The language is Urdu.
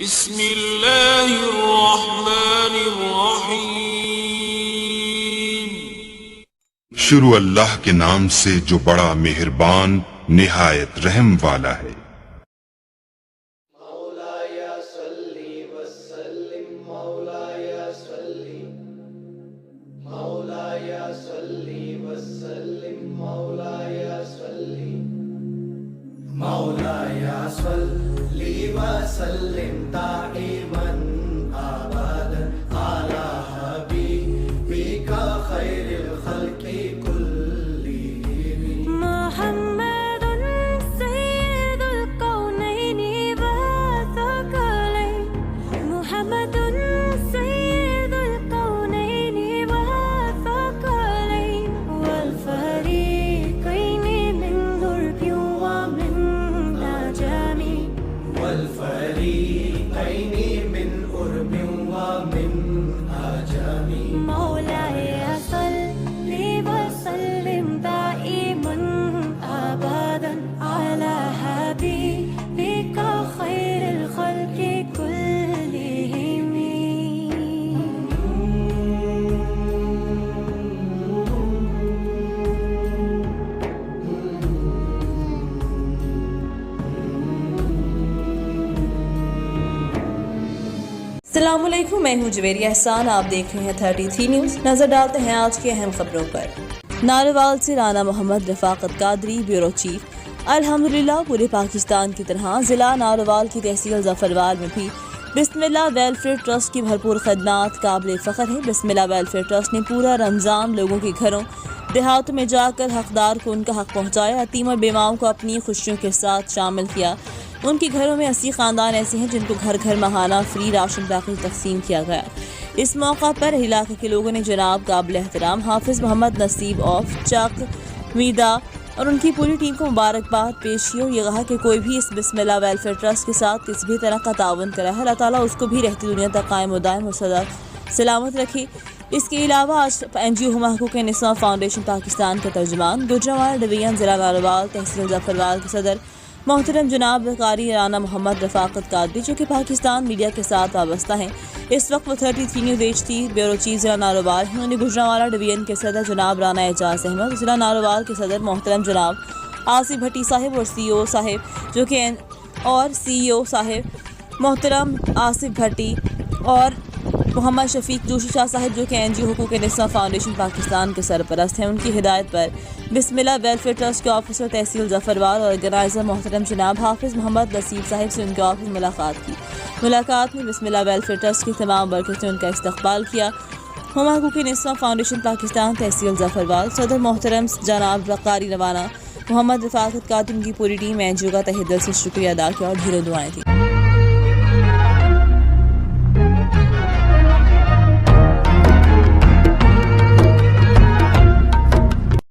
بسم اللہ الرحمن الرحیم۔ شروع اللہ کے نام سے جو بڑا مہربان نہایت رحم والا ہے۔ مولاي صل وسلم دائما ابدا على حبيبك خير الخلق كلهم محمد سيد الكونين والثقلين محمد سيد الكونين والثقلين والفريقين من غرب ومن عجم والفريقين من قرب ومن عجم مولاي صل وسلم دائما ابدا على حبيبك خير الخلق كلهم السلام علیکم، میں ہوں جویری احسان، آپ دیکھ رہے ہیں 33 نیوز۔ نظر ڈالتے ہیں آج کی اہم خبروں پر۔ ناروال سے رانا محمد رفاقت قادری، بیورو چیف۔ الحمدللہ پورے پاکستان کی طرح ضلع ناروال کی تحصیل ظفروال میں بھی بسم اللہ ویلفیئر ٹرسٹ کی بھرپور خدمات قابل فخر ہے۔ بسم اللہ ویلفیئر ٹرسٹ نے پورا رمضان لوگوں کے گھروں دیہاتوں میں جا کر حقدار کو ان کا حق پہنچایا، یتیم اور بیواؤں کو اپنی خوشیوں کے ساتھ شامل کیا۔ ان کے گھروں میں 80 خاندان ایسے ہیں جن کو گھر گھر ماہانہ فری راشن پیکج تقسیم کیا گیا۔ اس موقع پر علاقے کے لوگوں نے جناب قابل احترام حافظ محمد نصیب آف چک ویدا اور ان کی پوری ٹیم کو مبارکباد پیش کی اور یہ کہا کہ کوئی بھی اس بسم اللہ ویلفیئر ٹرسٹ کے ساتھ کسی بھی طرح کا تعاون کرا ہے، اللہ تعالیٰ اس کو بھی رہتی دنیا تک قائم و دائم اور سدا سلامت رکھے۔ اس کے علاوہ آج NGO ہما حقوق نسواں فاؤنڈیشن پاکستان کا ترجمان، گوجرانوالہ ڈویژن ضلع ناروال تحصیل ظفروال کے صدر محترم جناب قاری رانا محمد رفاقت قادری، جو کہ پاکستان میڈیا کے ساتھ وابستہ ہیں، اس وقت وہ 33 نیوز HD بیورو چیف ضلع ناروال ہیں۔ انہوں نے گوجرانوالہ ڈویژن کے صدر جناب رانا اعجاز احمد، ضلع ناروال کے صدر محترم جناب آصف بھٹی صاحب اور CEO صاحب جو کہ CEO صاحب محترم آصف بھٹی اور محمد شفیق جوشی شاہ صاحب جو کہ NGO حقوق نسواں فاؤنڈیشن پاکستان کے سرپرست ہیں، ان کی ہدایت پر بسم اللہ ویلفیئر ٹرسٹ کے آفیسر تحصیل ظفروال اور آرگنائزر محترم جناب حافظ محمد نصیب صاحب سے ان کے آفس ملاقات کی۔ ملاقات میں بسم اللہ ویلفیئر ٹرسٹ کی تمام ورکرز نے ان کا استقبال کیا۔ ہما حقوق نسواں فاؤنڈیشن پاکستان تحصیل ظفروال صدر محترم جناب قاری رانا محمد رفاقت قادری کی پوری ٹیم NGO کا تہہ دل سے شکریہ ادا کیا اور ڈھیروں دعائیں دیں۔